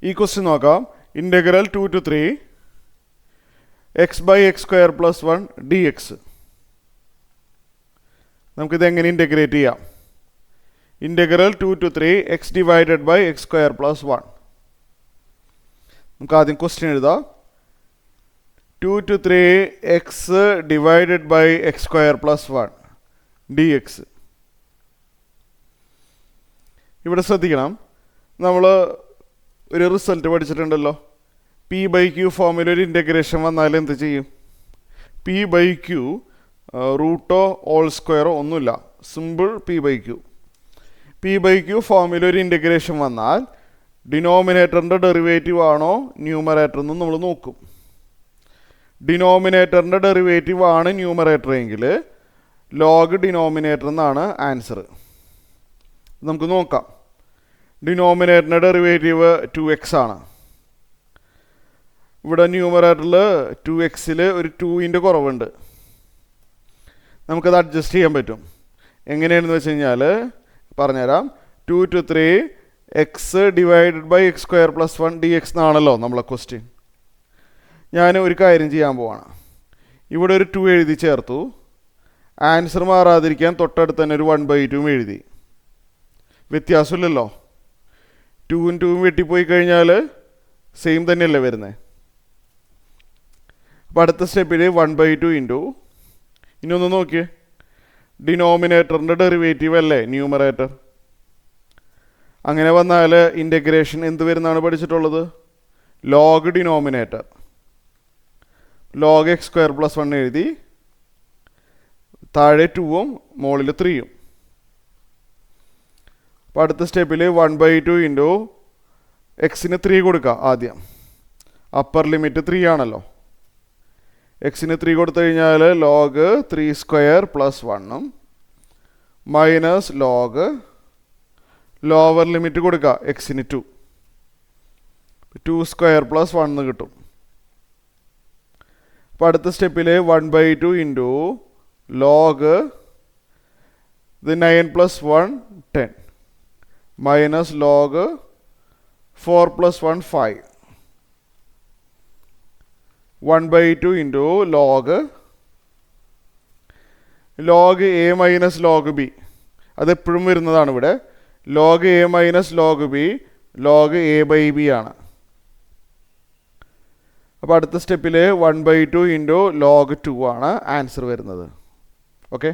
ഈ ക്വസ്റ്റ്യൻ നോക്കാം. Integral 2 to 3 x/x² + 1 dx. നമുക്കിത് എങ്ങനെ ഇൻ്റഗ്രേറ്റ് ചെയ്യാം? Integral 2 to 3 x/x² + 1. നമുക്ക് ആദ്യം ക്വസ്റ്റ്യൻ എഴുതാം. 2 to 3 x/x² + 1 dx. ഇവിടെ ശ്രദ്ധിക്കണം, നമ്മൾ ഒരു റിസൾട്ട് പഠിച്ചിട്ടുണ്ടല്ലോ. p/q ഫോമിൽ ഒരു ഇൻ്റഗ്രേഷൻ വന്നാൽ എന്ത് ചെയ്യും? p/q റൂട്ടോ ഓൾ സ്ക്വയറോ ഒന്നുമില്ല, സിമ്പിൾ p/q. p/q ഫോമിൽ ഒരു ഇൻ്റഗ്രേഷൻ വന്നാൽ ഡിനോമിനേറ്ററിൻ്റെ ഡെറിവേറ്റീവ് ആണോ ന്യൂമറേറ്റർ എന്ന് നമ്മൾ നോക്കും. ഡിനോമിനേറ്ററിൻ്റെ ഡെറിവേറ്റീവ് ആണ് ന്യൂമറേറ്റർ എങ്കിൽ ലോഗ് ഡിനോമിനേറ്റർ എന്നാണ് ആൻസർ. നമുക്ക് നോക്കാം. ഡിനോമിനേറ്ററിൻ്റെ ഡെറിവേറ്റീവ് 2x ആണ്. ഇവിടെ ന്യൂമറേറ്ററിൽ 2xൽ ഒരു 2ൻ്റെ കുറവുണ്ട്. നമുക്കത് അഡ്ജസ്റ്റ് ചെയ്യാൻ പറ്റും. എങ്ങനെയാണെന്ന് വെച്ച് കഴിഞ്ഞാൽ പറഞ്ഞുതരാം. 2 to 3 x/x² + 1 dx എന്നാണല്ലോ നമ്മളെ ക്വസ്റ്റ്യൻ. ഞാൻ ഒരു കാര്യം ചെയ്യാൻ പോവാണ്. ഇവിടെ ഒരു 2 എഴുതി ചേർത്തു. ആൻസർ മാറാതിരിക്കാൻ തൊട്ടടുത്ത് തന്നെ ഒരു 1/2 എഴുതി. വ്യത്യാസമില്ലല്ലോ. 2ഉം 2ഉം വെട്ടിപ്പോയി കഴിഞ്ഞാൽ സെയിം തന്നെയല്ലേ വരുന്നത്. അപ്പോൾ അടുത്ത സ്റ്റെപ്പിൽ 1/2 ഇൻറ്റു, ഇനി ഒന്ന് നോക്കിയേ, ഡിനോമിനേറ്ററിൻ്റെ ഡെറിവേറ്റീവ് അല്ലേ ന്യൂമറേറ്റർ. അങ്ങനെ വന്നാൽ ഇൻ്റഗ്രേഷൻ എന്ത് വരുന്നതാണ് പഠിച്ചിട്ടുള്ളത്? Log denominator. ലോഗ് x² + 1 എഴുതി, താഴെ 2ഉം മുകളിൽ 3ഉം. അപ്പോൾ അടുത്ത സ്റ്റെപ്പിൽ 1/2 ഇൻറ്റു എക്സിന് 3 കൊടുക്കുക. ആദ്യം അപ്പർ ലിമിറ്റ് 3 ആണല്ലോ. എക്സിന് 3 കൊടുത്തു കഴിഞ്ഞാൽ ലോഗ് 3² + 1ഉം മൈനസ് ലോഗ് ലോവർ ലിമിറ്റ് കൊടുക്കുക എക്സിന് 2² + 1 എന്ന് കിട്ടും. അപ്പോൾ അടുത്ത സ്റ്റെപ്പിൽ 1/2 into log 9 + 1 10 minus log 4 + 1 5. 1/2 into log a minus log B. അതെപ്പോഴും വരുന്നതാണ് ഇവിടെ. Log a minus log B log a/b ആണ്. അപ്പോൾ അടുത്ത സ്റ്റെപ്പിൽ 1/2 ഇൻറ്റു ലോഗ് 2 ആണ് ആൻസർ വരുന്നത്. ഓക്കെ.